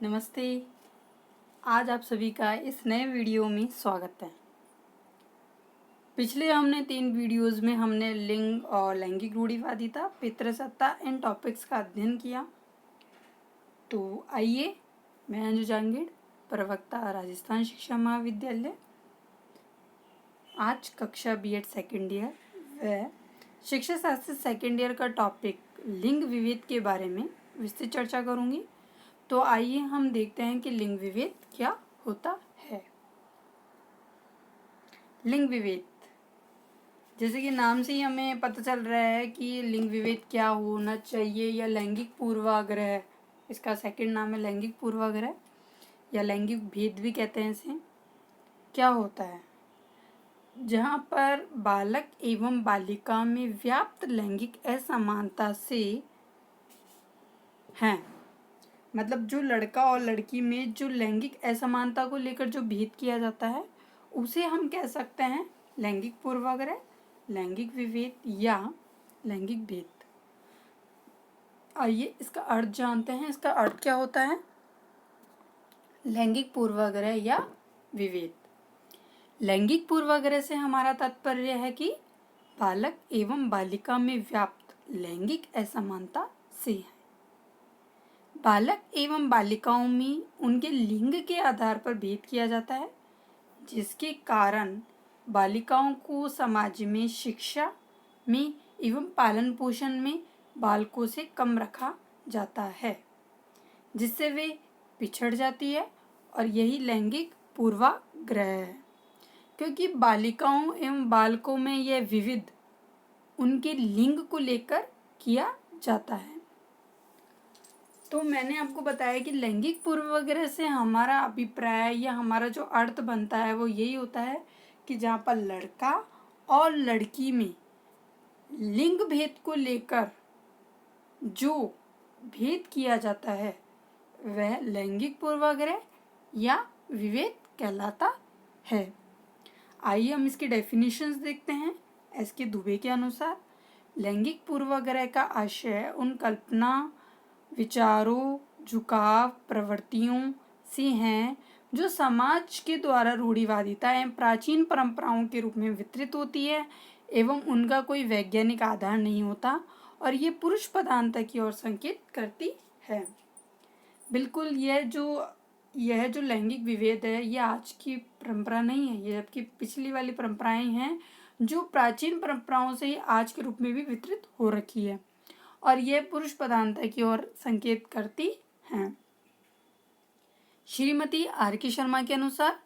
नमस्ते। आज आप सभी का इस नए वीडियो में स्वागत है। पिछले हमने 3 वीडियोस में हमने लिंग और लैंगिक रूढ़िवादिता, पितृसत्ता इन टॉपिक्स का अध्ययन किया। तो आइए, मैं अंजू जांगीड़, प्रवक्ता राजस्थान शिक्षा महाविद्यालय, आज कक्षा B.Ed सेकेंड ईयर व शिक्षा शास्त्र सेकेंड ईयर का टॉपिक लिंग विभेद के बारे में विस्तृत चर्चा करूँगी। तो आइए हम देखते हैं कि लिंग विभेद क्या होता है। लिंग विभेद, जैसे कि नाम से ही हमें पता चल रहा है कि लिंग विभेद क्या होना चाहिए, या लैंगिक पूर्वाग्रह, इसका सेकंड नाम है लैंगिक पूर्वाग्रह या लैंगिक भेद भी कहते हैं इसे। क्या होता है? जहाँ पर बालक एवं बालिका में व्याप्त लैंगिक असमानता से हैं, मतलब जो लड़का और लड़की में जो लैंगिक असमानता को लेकर जो भेद किया जाता है उसे हम कह सकते हैं लैंगिक पूर्वाग्रह, लैंगिक विभेद या लैंगिक भेद। आइए इसका अर्थ जानते हैं। इसका अर्थ क्या होता है? लैंगिक पूर्वाग्रह या विभेद। लैंगिक पूर्वाग्रह से हमारा तात्पर्य है कि बालक एवं बालिका में व्याप्त लैंगिक असमानता से है। बालक एवं बालिकाओं में उनके लिंग के आधार पर भेद किया जाता है, जिसके कारण बालिकाओं को समाज में शिक्षा में एवं पालन पोषण में बालकों से कम रखा जाता है, जिससे वे पिछड़ जाती है, और यही लैंगिक पूर्वाग्रह है। क्योंकि बालिकाओं एवं बालकों में यह विविध उनके लिंग को लेकर किया जाता है। तो मैंने आपको बताया कि लैंगिक पूर्वाग्रह से हमारा अभिप्राय या हमारा जो अर्थ बनता है वो यही होता है कि जहाँ पर लड़का और लड़की में लिंग भेद को लेकर जो भेद किया जाता है वह लैंगिक पूर्वाग्रह या विभेद कहलाता है। आइए हम इसकी डेफिनेशंस देखते हैं। एस.के. दुबे के अनुसार लैंगिक पूर्वाग्रह का आशय उन कल्पना, विचारों, झुकाव, प्रवृत्तियों से हैं जो समाज के द्वारा रूढ़िवादिता एवं प्राचीन परंपराओं के रूप में वितरित होती है एवं उनका कोई वैज्ञानिक आधार नहीं होता, और ये पुरुष प्रधानता की ओर संकेत करती है। बिल्कुल, यह जो लैंगिक विभेद है ये आज की परंपरा नहीं है, ये जबकि पिछली वाली परंपराएं हैं जो प्राचीन परंपराओं से ही आज के रूप में भी वितरित हो रखी है, और यह पुरुष प्रधानता की ओर संकेत करती हैं। श्रीमती R.K. शर्मा के अनुसार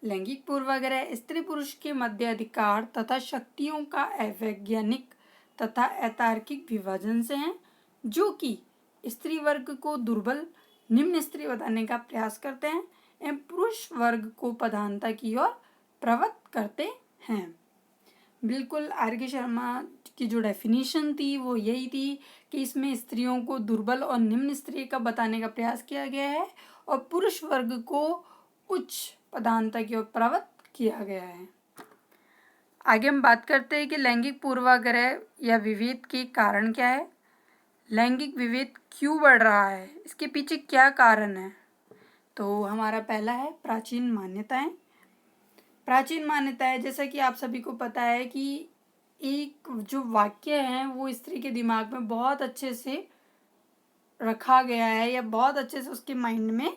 लैंगिक पूर्वाग्रह स्त्री पुरुष के मध्य अधिकार तथा शक्तियों का अवैज्ञानिक तथा अतार्किक विभाजन से है, जो कि स्त्री वर्ग को दुर्बल निम्न स्त्री बताने का प्रयास करते हैं एवं पुरुष वर्ग को प्रधानता की ओर प्रवृत्त करते हैं। बिल्कुल, R.K. शर्मा की जो डेफिनेशन थी वो यही थी कि इसमें स्त्रियों को दुर्बल और निम्न स्त्री का बताने का प्रयास किया गया है और पुरुष वर्ग को उच्च प्रधानता की ओर प्रवृत्त किया गया है। आगे हम बात करते हैं कि लैंगिक पूर्वाग्रह या विभेद के कारण क्या है। लैंगिक विभेद क्यों बढ़ रहा है, इसके पीछे क्या कारण है? तो हमारा पहला है प्राचीन मान्यताएं। प्राचीन मान्यताएं, जैसा कि आप सभी को पता है कि एक जो वाक्य है वो स्त्री के दिमाग में बहुत अच्छे से रखा गया है या बहुत अच्छे से उसके माइंड में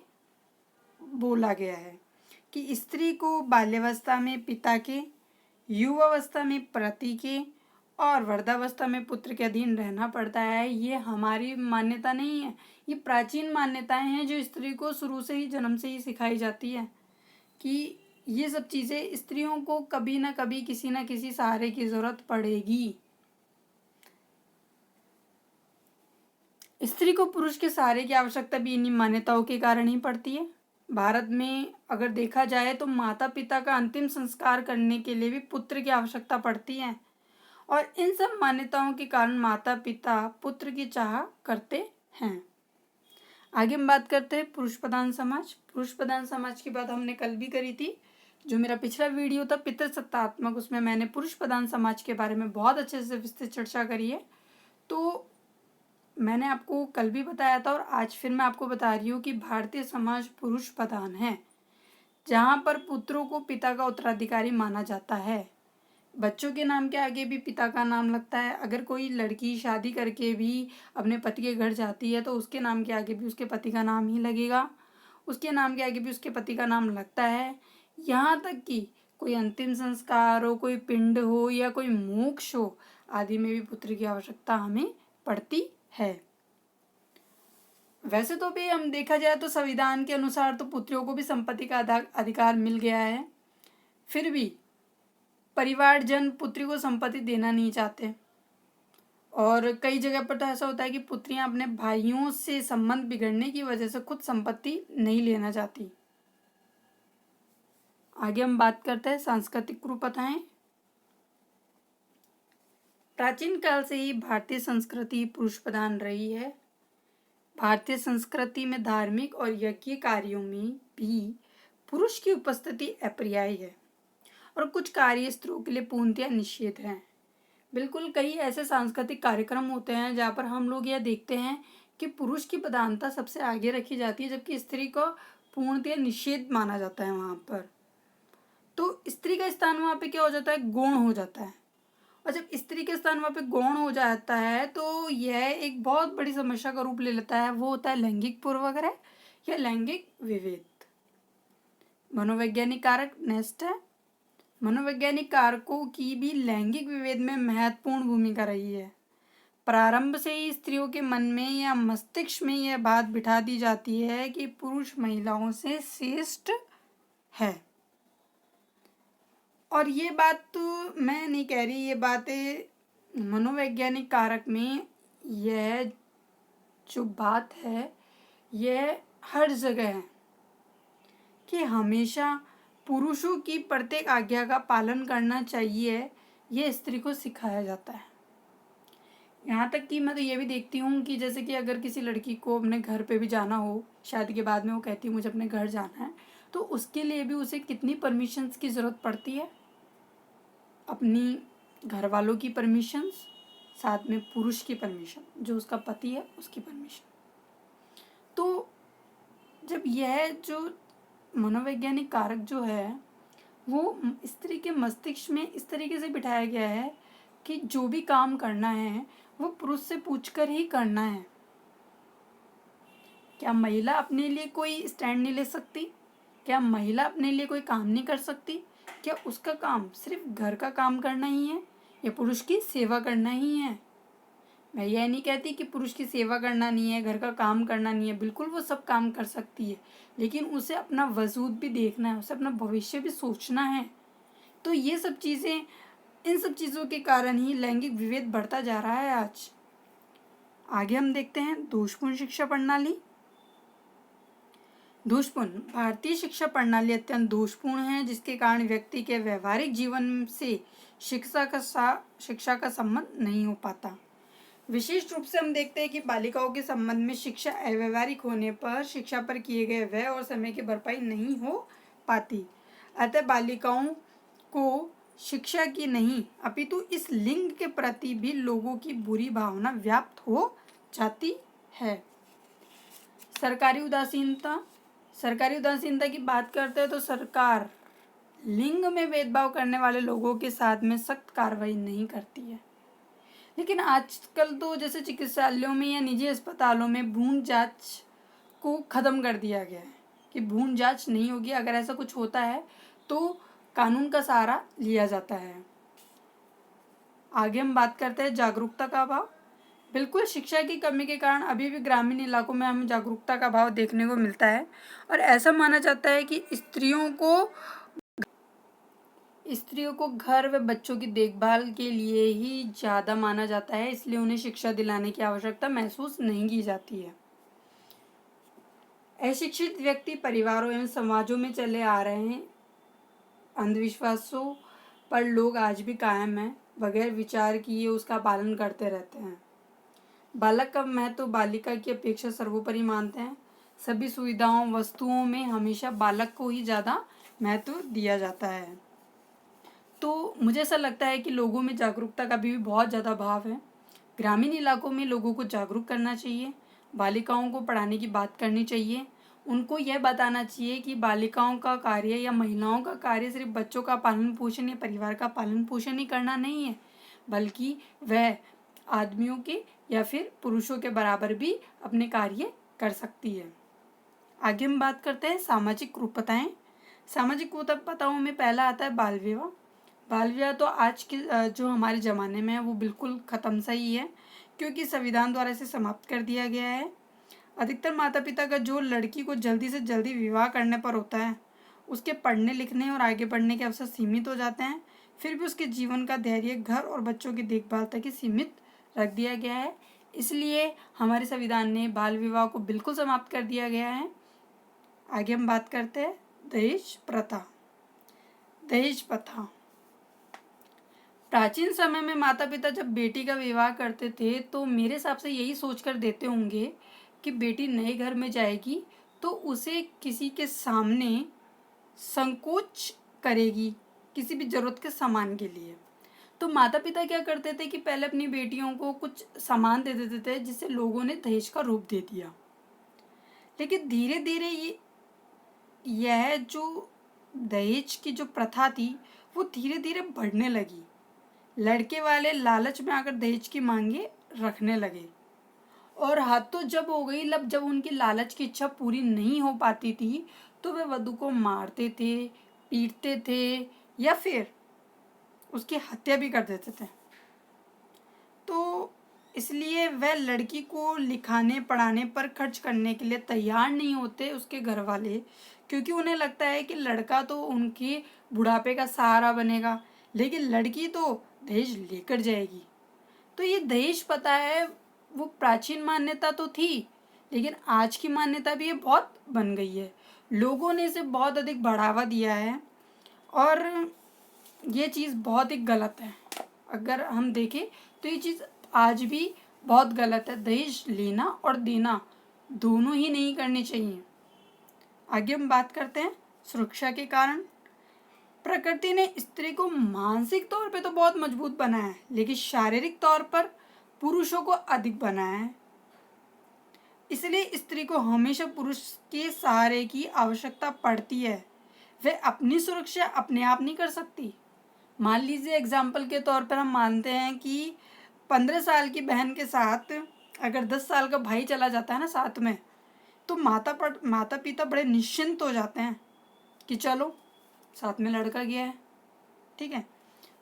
बोला गया है कि स्त्री को बाल्यावस्था में पिता के, युवावस्था में पति के और वृद्धावस्था में पुत्र के अधीन रहना पड़ता है। ये हमारी मान्यता नहीं है, ये प्राचीन मान्यताएं हैं जो स्त्री को शुरू से ही, जन्म से ही सिखाई जाती है कि ये सब चीज़ें स्त्रियों को कभी ना कभी किसी ना किसी सहारे की ज़रूरत पड़ेगी। स्त्री को पुरुष के सहारे की आवश्यकता भी इन्हीं मान्यताओं के कारण ही पड़ती है। भारत में अगर देखा जाए तो माता पिता का अंतिम संस्कार करने के लिए भी पुत्र की आवश्यकता पड़ती है, और इन सब मान्यताओं के कारण माता पिता पुत्र की चाह करते हैं। आगे हम बात करते हैं पुरुष प्रधान समाज। पुरुष प्रधान समाज की बात हमने कल भी करी थी। जो मेरा पिछला वीडियो था पितृसत्तात्मक, उसमें मैंने पुरुष प्रधान समाज के बारे में बहुत अच्छे से विस्तृत चर्चा करी है। तो मैंने आपको कल भी बताया था और आज फिर मैं आपको बता रही हूँ कि भारतीय समाज पुरुष प्रधान है, जहाँ पर पुत्रों को पिता का उत्तराधिकारी माना जाता है। बच्चों के नाम के आगे भी पिता का नाम लगता है। अगर कोई लड़की शादी करके भी अपने पति के घर जाती है तो उसके नाम के आगे भी उसके पति का नाम ही लगेगा, उसके नाम के आगे भी उसके पति का नाम लगता है। यहाँ तक कि कोई अंतिम संस्कार हो, कोई पिंड हो या कोई मोक्ष हो आदि में भी पुत्र की आवश्यकता हमें पड़ती है। वैसे तो भी हम देखा जाए तो संविधान के अनुसार तो पुत्रियों को भी संपत्ति का अधिकार मिल गया है, फिर भी परिवारजन पुत्री को संपत्ति देना नहीं चाहते और कई जगह पर तो ऐसा होता है कि पुत्रियां अपने भाइयों से संबंध बिगड़ने की वजह से खुद संपत्ति नहीं लेना चाहती। आगे हम बात करते हैं सांस्कृतिक कुप्रथाएं। प्राचीन काल से ही भारतीय संस्कृति पुरुष प्रधान रही है। भारतीय संस्कृति में धार्मिक और यज्ञ कार्यों में भी पुरुष की उपस्थिति अपर्यायी है और कुछ कार्य स्त्रियों के लिए पूर्णतया निषेध हैं। बिल्कुल कई ऐसे सांस्कृतिक कार्यक्रम होते हैं जहाँ पर हम लोग यह देखते हैं कि पुरुष की प्रधानता सबसे आगे रखी जाती है, जबकि स्त्री को पूर्णतया निषेध माना जाता है। वहाँ पर तो स्त्री का स्थान वहाँ पे क्या हो जाता है, गौण हो जाता है। और जब स्त्री के स्थान वहाँ पे गौण हो जाता है तो यह एक बहुत बड़ी समस्या का रूप ले लेता है। वो होता है लैंगिक पूर्वाग्रह या लैंगिक विभेद। मनोवैज्ञानिक कारक नेक्स्ट है। मनोवैज्ञानिक कारकों की भी लैंगिक विभेद में महत्वपूर्ण भूमिका रही है। प्रारंभ से ही स्त्रियों के मन में या मस्तिष्क में यह बात बिठा दी जाती है कि पुरुष महिलाओं से श्रेष्ठ है। और ये बात तो मैं नहीं कह रही, ये बातें मनोवैज्ञानिक कारक में यह जो बात है यह हर जगह है कि हमेशा पुरुषों की प्रत्येक आज्ञा का पालन करना चाहिए, ये स्त्री को सिखाया जाता है। यहाँ तक कि मैं तो ये भी देखती हूँ कि जैसे कि अगर किसी लड़की को अपने घर पे भी जाना हो, शादी के बाद में वो कहती है मुझे अपने घर जाना है, तो उसके लिए भी उसे कितनी परमिशंस की ज़रूरत पड़ती है, अपनी घर वालों की परमिशंस, साथ में पुरुष की परमिशन, जो उसका पति है उसकी परमिशन। तो जब यह जो मनोवैज्ञानिक कारक जो है वो स्त्री के मस्तिष्क में इस तरीके से बिठाया गया है कि जो भी काम करना है वो पुरुष से पूछकर ही करना है। क्या महिला अपने लिए कोई स्टैंड नहीं ले सकती? क्या महिला अपने लिए कोई काम नहीं कर सकती? क्या उसका काम सिर्फ घर का काम करना ही है या पुरुष की सेवा करना ही है? मैं यह नहीं कहती कि पुरुष की सेवा करना नहीं है, घर का काम करना नहीं है, बिल्कुल वो सब काम कर सकती है, लेकिन उसे अपना वजूद भी देखना है, उसे अपना भविष्य भी सोचना है। तो ये सब चीज़ें, इन सब चीज़ों के कारण ही लैंगिक विभेद बढ़ता जा रहा है आज। आगे हम देखते हैं दोषपूर्ण शिक्षा प्रणाली। दोषपूर्ण भारतीय शिक्षा प्रणाली अत्यंत दोषपूर्ण है, जिसके कारण व्यक्ति के व्यवहारिक जीवन से शिक्षा का संबंध नहीं हो पाता। विशेष रूप से हम देखते हैं कि बालिकाओं के संबंध में शिक्षा अव्यवहारिक होने पर शिक्षा पर किए गए व्यय और समय की भरपाई नहीं हो पाती। अतः बालिकाओं को शिक्षा की नहीं अपितु इस लिंग के प्रति भी लोगों की बुरी भावना व्याप्त हो जाती है। सरकारी उदासीनता की बात करते हैं तो सरकार लिंग में भेदभाव करने वाले लोगों के साथ में सख्त कार्रवाई नहीं करती है। लेकिन आजकल तो जैसे चिकित्सालयों में या निजी अस्पतालों में भ्रूण जांच को ख़त्म कर दिया गया है कि भ्रूण जांच नहीं होगी। अगर ऐसा कुछ होता है तो कानून का सहारा लिया जाता है। आगे हम बात करते हैं जागरूकता का अभाव। बिल्कुल शिक्षा की कमी के कारण अभी भी ग्रामीण इलाकों में हमें जागरूकता का अभाव देखने को मिलता है और ऐसा माना जाता है कि स्त्रियों को घर व बच्चों की देखभाल के लिए ही ज़्यादा माना जाता है, इसलिए उन्हें शिक्षा दिलाने की आवश्यकता महसूस नहीं की जाती है। अशिक्षित व्यक्ति परिवारों एवं समाजों में चले आ रहे हैं अंधविश्वासों पर लोग आज भी कायम हैं, बगैर विचार किए उसका पालन करते रहते हैं। बालक का महत्व बालिका की अपेक्षा सर्वोपरि मानते हैं। सभी सुविधाओं वस्तुओं में हमेशा बालक को ही ज़्यादा महत्व दिया जाता है। तो मुझे ऐसा लगता है कि लोगों में जागरूकता का भी बहुत ज़्यादा अभाव है। ग्रामीण इलाकों में लोगों को जागरूक करना चाहिए, बालिकाओं को पढ़ाने की बात करनी चाहिए, उनको यह बताना चाहिए कि बालिकाओं का कार्य या महिलाओं का कार्य सिर्फ बच्चों का पालन पोषण या परिवार का पालन पोषण ही करना नहीं है, बल्कि वह आदमियों के या फिर पुरुषों के बराबर भी अपने कार्य कर सकती है। आगे हम बात करते हैं सामाजिक कुप्रथाएं। सामाजिक कुप्रथाओं में पहला आता है बाल विवाह। बाल विवाह तो आज के जो हमारे ज़माने में है वो बिल्कुल ख़त्म सा ही है, क्योंकि संविधान द्वारा इसे समाप्त कर दिया गया है। अधिकतर माता पिता का जो लड़की को जल्दी से जल्दी विवाह करने पर होता है, उसके पढ़ने लिखने और आगे बढ़ने के अवसर सीमित हो जाते हैं। फिर भी उसके जीवन का धैर्य घर और बच्चों की देखभाल तक ही सीमित रख दिया गया है। इसलिए हमारे संविधान ने बाल विवाह को बिल्कुल समाप्त कर दिया गया है। आगे हम बात करते हैं दहेज प्रथा। दहेज प्रथा प्राचीन समय में माता पिता जब बेटी का विवाह करते थे तो मेरे हिसाब से यही सोचकर देते होंगे कि बेटी नए घर में जाएगी तो उसे किसी के सामने संकोच करेगी किसी भी ज़रूरत के सामान के लिए। तो माता पिता क्या करते थे कि पहले अपनी बेटियों को कुछ सामान दे देते थे, जिसे लोगों ने दहेज का रूप दे दिया। लेकिन धीरे धीरे यह जो दहेज की जो प्रथा थी वो धीरे धीरे बढ़ने लगी। लड़के वाले लालच में आकर दहेज की मांगे रखने लगे, और हद तो जब हो गई जब उनकी लालच की इच्छा पूरी नहीं हो पाती थी तो वे वधू को मारते थे, पीटते थे या फिर उसकी हत्या भी कर देते थे। तो इसलिए वह लड़की को लिखाने पढ़ाने पर खर्च करने के लिए तैयार नहीं होते उसके घर वाले, क्योंकि उन्हें लगता है कि लड़का तो उनके बुढ़ापे का सहारा बनेगा, लेकिन लड़की तो दहेज लेकर जाएगी। तो ये दहेज पता है वो प्राचीन मान्यता तो थी, लेकिन आज की मान्यता भी ये बहुत बन गई है। लोगों ने इसे बहुत अधिक बढ़ावा दिया है और ये चीज़ बहुत ही गलत है। अगर हम देखें तो ये चीज़ आज भी बहुत गलत है। दहेज लेना और देना दोनों ही नहीं करने चाहिए। आगे हम बात करते हैं सुरक्षा के कारण। प्रकृति ने स्त्री को मानसिक तौर पे तो बहुत मजबूत बनाया है, लेकिन शारीरिक तौर पर पुरुषों को अधिक बनाया है। इसलिए स्त्री को हमेशा पुरुष के सहारे की आवश्यकता पड़ती है। वह अपनी सुरक्षा अपने आप नहीं कर सकती। मान लीजिए एग्जाम्पल के तौर पर हम मानते हैं कि 15 साल की बहन के साथ अगर 10 साल का भाई चला जाता है ना साथ में, तो माता पिता बड़े निश्चिंत हो जाते हैं कि चलो साथ में लड़का गया है, ठीक है।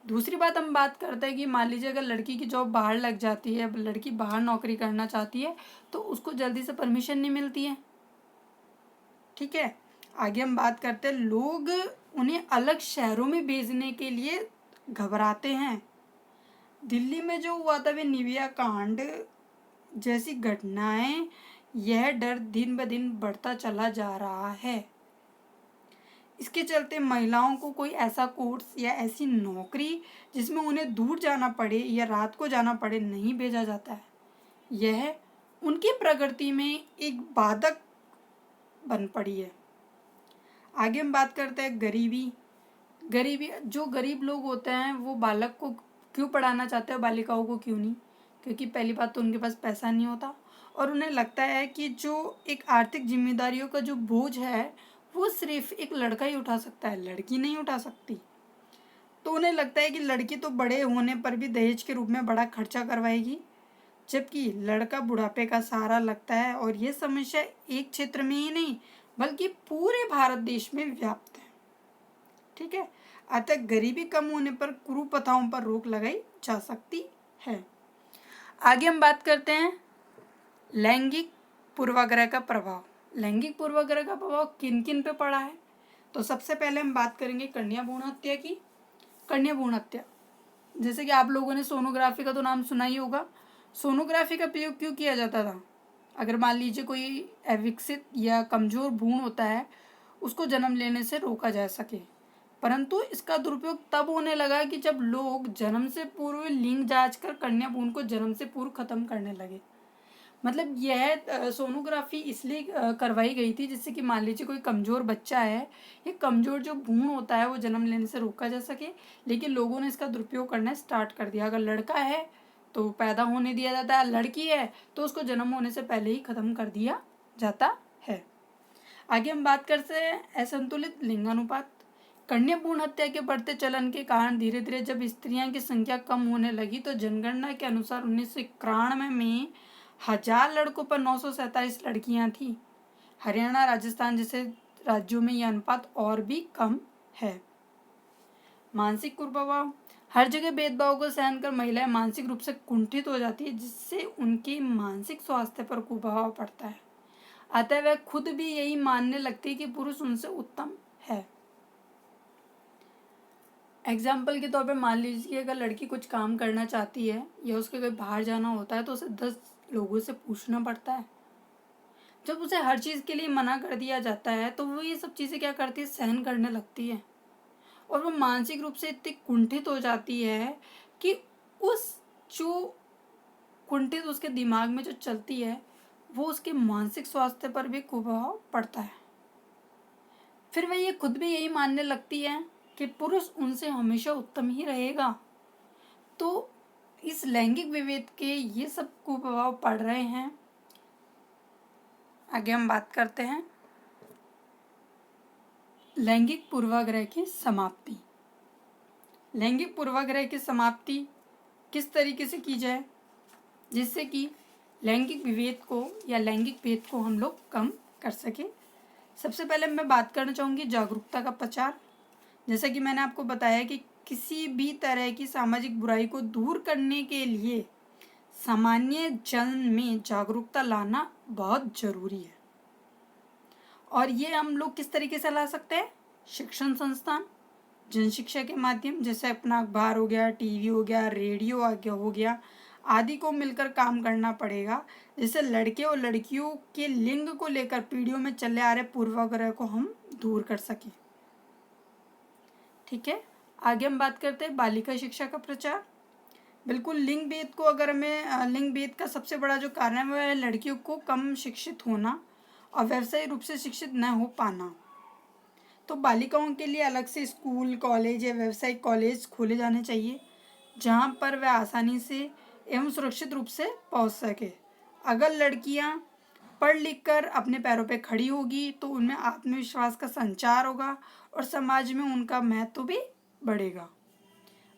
दूसरी बात हम बात करते हैं कि मान लीजिए अगर लड़की की जॉब बाहर लग जाती है, लड़की बाहर नौकरी करना चाहती है, तो उसको जल्दी से परमिशन नहीं मिलती है, ठीक है। आगे हम बात करते हैं लोग उन्हें अलग शहरों में भेजने के लिए घबराते हैं। दिल्ली में जो हुआ था वे निविया कांड जैसी घटनाएं, यह डर दिन ब दिन बढ़ता चला जा रहा है। इसके चलते महिलाओं को कोई ऐसा कोर्स या ऐसी नौकरी जिसमें उन्हें दूर जाना पड़े या रात को जाना पड़े नहीं भेजा जाता है। यह उनकी प्रगति में एक बाधक बन पड़ी है। आगे हम बात करते हैं गरीबी। जो गरीब लोग होते हैं वो बालक को क्यों पढ़ाना चाहते हैं, बालिकाओं को क्यों नहीं? क्योंकि पहली बात तो उनके पास पैसा नहीं होता और उन्हें लगता है कि जो एक आर्थिक जिम्मेदारियों का जो बोझ है वो सिर्फ एक लड़का ही उठा सकता है, लड़की नहीं उठा सकती। तो उन्हें लगता है कि लड़की तो बड़े होने पर भी दहेज के रूप में बड़ा खर्चा करवाएगी, जबकि लड़का बुढ़ापे का सहारा लगता है। और ये समस्या एक क्षेत्र में ही नहीं बल्कि पूरे भारत देश में व्याप्त है, ठीक है। अतः गरीबी कम होने पर कुप्रथाओं पर रोक लगाई जा सकती है। आगे हम बात करते हैं लैंगिक पूर्वाग्रह का प्रभाव। लैंगिक पूर्वाग्रह का प्रभाव किन किन पे पड़ा है? तो सबसे पहले हम बात करेंगे कन्या भ्रूण हत्या की। कन्या भ्रूण हत्या, जैसे कि आप लोगों ने सोनोग्राफी का तो नाम सुना ही होगा। सोनोग्राफी का प्रयोग क्यों किया जाता था? अगर मान लीजिए कोई अविकसित या कमजोर भ्रूण होता है, उसको जन्म लेने से रोका जा सके। परंतु इसका दुरुपयोग तब होने लगा कि जब लोग जन्म से पूर्व लिंग जांच कर कन्या भ्रूण को जन्म से पूर्व खत्म करने लगे। मतलब यह सोनोग्राफी इसलिए करवाई गई थी जिससे कि मान लीजिए कोई कमज़ोर बच्चा है, ये कमज़ोर जो भ्रूण होता है वो जन्म लेने से रोका जा सके, लेकिन लोगों ने इसका दुरुपयोग करना स्टार्ट कर दिया। अगर लड़का है तो पैदा होने दिया जाता है, लड़की है तो उसको जन्म होने से पहले ही खत्म कर दिया जाता है। आगे हम बात करते हैं असंतुलित लिंगानुपात। कन्या भ्रूण हत्या के बढ़ते चलन के कारण धीरे धीरे जब स्त्रियों की संख्या कम होने लगी तो जनगणना के अनुसार 1991 में 1000 लड़कों पर 947 लड़कियां थी। हरियाणा, राजस्थान जैसे राज्यों में यह अनुपात और भी कम है। मानसिक कुप्रभाव। हर जगह भेदभाव को सहन कर महिलाएं मानसिक रूप से कुंठित हो जाती है, जिससे उनके मानसिक स्वास्थ्य पर कुप्रभाव पड़ता है। अतः वह खुद भी यही मानने लगती है कि पुरुष उनसे उत्तम है। एग्जाम्पल के तौर पर मान लीजिए कि अगर लड़की कुछ काम करना चाहती है या उसके कहीं बाहर जाना होता है तो उसे 10 लोगों से पूछना पड़ता है। जब उसे हर चीज़ के लिए मना कर दिया जाता है तो वो ये सब चीज़ें क्या करती है, सहन करने लगती है और वो मानसिक रूप से इतनी कुंठित हो जाती है कि उस जो कुंठित उसके दिमाग में जो चलती है वो उसके मानसिक स्वास्थ्य पर भी कुप्रभाव पड़ता है। फिर वह ये खुद भी यही मानने लगती है कि पुरुष उनसे हमेशा उत्तम ही रहेगा। तो इस लैंगिक विभेद के ये सब कुप्रभाव पड़ रहे हैं। आगे हम बात करते हैं लैंगिक पूर्वाग्रह की समाप्ति। लैंगिक पूर्वाग्रह की समाप्ति किस तरीके से की जाए जिससे कि लैंगिक विभेद को या लैंगिक भेद को हम लोग कम कर सकें। सबसे पहले मैं बात करना चाहूँगी जागरूकता का प्रचार। जैसा कि मैंने आपको बताया कि किसी भी तरह की सामाजिक बुराई को दूर करने के लिए सामान्य जन में जागरूकता लाना बहुत जरूरी है। और ये हम लोग किस तरीके से ला सकते हैं? शिक्षण संस्थान, जन शिक्षा के माध्यम, जैसे अपना अखबार हो गया, टीवी हो गया, रेडियो हो गया आदि को मिलकर काम करना पड़ेगा, जिससे लड़के और लड़कियों के लिंग को लेकर पीढ़ियों में चले आ रहे पूर्वाग्रह को हम दूर कर सकें। ठीक है, आगे हम बात करते हैं बालिका शिक्षा का प्रचार। बिल्कुल, लिंग भेद को अगर हमें लिंग भेद का सबसे बड़ा जो कारण है वह है लड़कियों को कम शिक्षित होना और व्यवसायिक रूप से शिक्षित न हो पाना। तो बालिकाओं के लिए अलग से स्कूल, कॉलेज या व्यावसायिक कॉलेज खोले जाने चाहिए जहां पर वह आसानी से एवं सुरक्षित रूप से पहुंच सके। अगर लड़कियां पढ़ लिख कर अपने पैरों पर खड़ी होगी तो उनमें आत्मविश्वास का संचार होगा और समाज में उनका महत्व भी बढ़ेगा।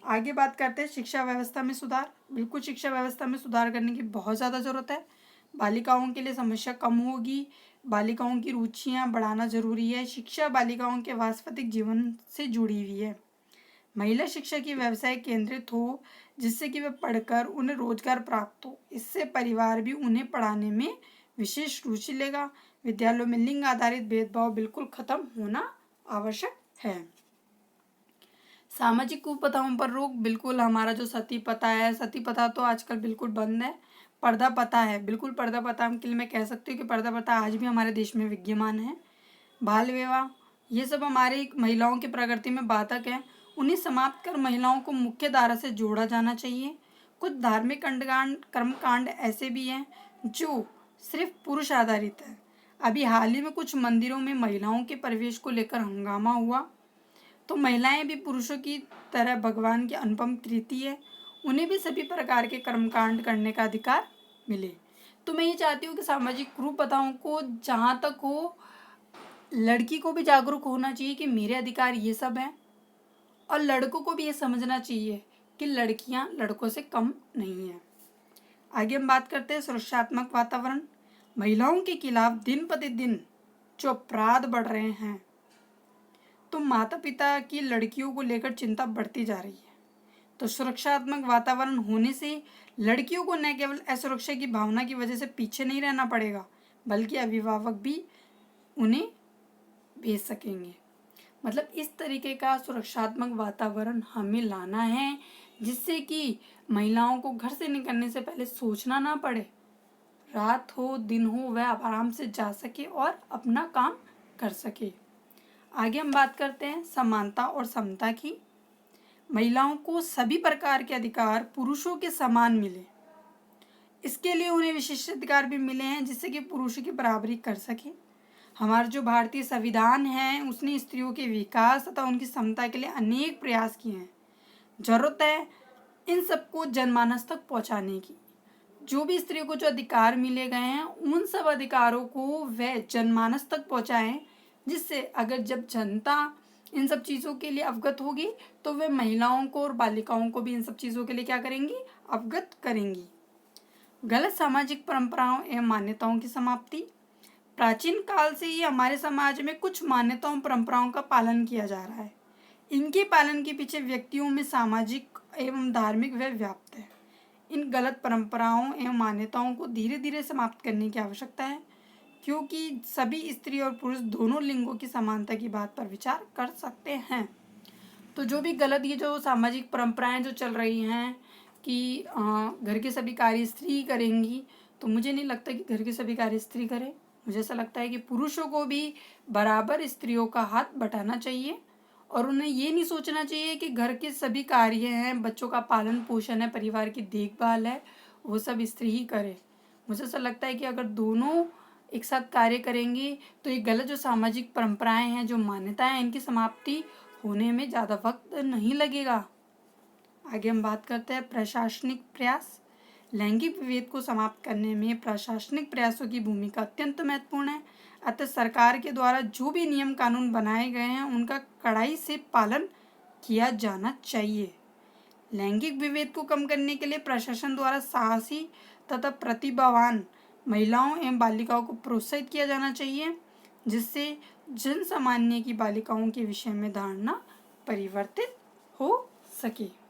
आगे बात करते हैं शिक्षा व्यवस्था में सुधार। बिल्कुल, शिक्षा व्यवस्था में सुधार करने की बहुत ज़्यादा ज़रूरत है। बालिकाओं के लिए समस्या कम होगी, बालिकाओं की रुचियां बढ़ाना जरूरी है। शिक्षा बालिकाओं के वास्तविक जीवन से जुड़ी हुई है। महिला शिक्षा की व्यवसाय केंद्रित हो जिससे कि वे पढ़कर उन्हें रोजगार प्राप्त हो। इससे परिवार भी उन्हें पढ़ाने में विशेष रुचि लेगा। विद्यालयों में लिंग आधारित भेदभाव बिल्कुल खत्म होना आवश्यक है। सामाजिक कुप्रथाओं पर रोक। बिल्कुल, हमारा जो सती प्रथा है, सती प्रथा तो आजकल बिल्कुल बंद है। पर्दा प्रथा है, बिल्कुल पर्दा प्रथा के लिए मैं कह सकती हूँ कि पर्दा प्रथा आज भी हमारे देश में विद्यमान है। बाल विवाह, ये सब हमारी महिलाओं की प्रगति में बाधक है। उन्हें समाप्त कर महिलाओं को मुख्य धारा से जोड़ा जाना चाहिए। कुछ धार्मिक कर्मकांड ऐसे भी हैं जो सिर्फ पुरुष आधारित है। अभी हाल ही में कुछ मंदिरों में महिलाओं के प्रवेश को लेकर हंगामा हुआ। तो महिलाएं भी पुरुषों की तरह भगवान की अनुपम कृति है, उन्हें भी सभी प्रकार के कर्मकांड करने का अधिकार मिले। तो मैं ये चाहती हूँ कि सामाजिक कुप्रथाओं को जहाँ तक हो लड़की को भी जागरूक होना चाहिए कि मेरे अधिकार ये सब हैं और लड़कों को भी ये समझना चाहिए कि लड़कियाँ लड़कों से कम नहीं हैं। आगे हम बात करते हैं सुरक्षात्मक वातावरण। महिलाओं के खिलाफ दिन प्रतिदिन जो अपराध बढ़ रहे हैं तो माता पिता की लड़कियों को लेकर चिंता बढ़ती जा रही है। तो सुरक्षात्मक वातावरण होने से लड़कियों को न केवल असुरक्षा की भावना की वजह से पीछे नहीं रहना पड़ेगा बल्कि अभिभावक भी उन्हें भेज सकेंगे। मतलब इस तरीके का सुरक्षात्मक वातावरण हमें लाना है जिससे कि महिलाओं को घर से निकलने से पहले सोचना ना पड़े। रात हो दिन हो वह आराम से जा सके और अपना काम कर सके। आगे हम बात करते हैं समानता और समता की। महिलाओं को सभी प्रकार के अधिकार पुरुषों के समान मिले, इसके लिए उन्हें विशेष अधिकार भी मिले हैं जिससे कि पुरुषों की बराबरी कर सके। हमारा जो भारतीय संविधान है उसने स्त्रियों के विकास तथा उनकी समता के लिए अनेक प्रयास किए हैं। जरूरत है इन सबको जनमानस तक पहुंचाने की। जो भी स्त्रियों को जो अधिकार मिले गए हैं उन सब अधिकारों को वह जनमानस तक पहुंचाएं, जिससे अगर जब जनता इन सब चीज़ों के लिए अवगत होगी तो वे महिलाओं को और बालिकाओं को भी इन सब चीज़ों के लिए क्या करेंगी, अवगत करेंगी। गलत सामाजिक परंपराओं एवं मान्यताओं की समाप्ति। प्राचीन काल से ही हमारे समाज में कुछ मान्यताओं परंपराओं का पालन किया जा रहा है। इनके पालन के पीछे व्यक्तियों में सामाजिक एवं धार्मिक वह व्याप्त है। इन गलत परंपराओं एवं मान्यताओं को धीरे धीरे समाप्त करने की आवश्यकता है, क्योंकि सभी स्त्री और पुरुष दोनों लिंगों की समानता की बात पर विचार कर सकते हैं। तो जो भी गलत ये जो सामाजिक परंपराएं जो चल रही हैं कि घर के सभी कार्य स्त्री करेंगी, तो मुझे नहीं लगता कि घर के सभी कार्य स्त्री करें। मुझे ऐसा लगता है कि पुरुषों को भी बराबर स्त्रियों का हाथ बटाना चाहिए और उन्हें ये नहीं सोचना चाहिए कि घर के सभी कार्य हैं, बच्चों का पालन पोषण है, परिवार की देखभाल है, वो सब स्त्री ही करे। मुझे ऐसा लगता है कि अगर दोनों एक साथ कार्य करेंगे तो ये गलत जो सामाजिक परंपराएं हैं, जो मान्यताएं हैं, इनकी समाप्ति होने में ज़्यादा वक्त नहीं लगेगा। आगे हम बात करते हैं प्रशासनिक प्रयास। लैंगिक विभेद को समाप्त करने में प्रशासनिक प्रयासों की भूमिका अत्यंत महत्वपूर्ण है। अतः सरकार के द्वारा जो भी नियम कानून बनाए गए हैं उनका कड़ाई से पालन किया जाना चाहिए। लैंगिक विभेद को कम करने के लिए प्रशासन द्वारा साहसी तथा प्रतिभावान महिलाओं एवं बालिकाओं को प्रोत्साहित किया जाना चाहिए, जिससे जन सामान्य की बालिकाओं के विषय में धारणा परिवर्तित हो सके।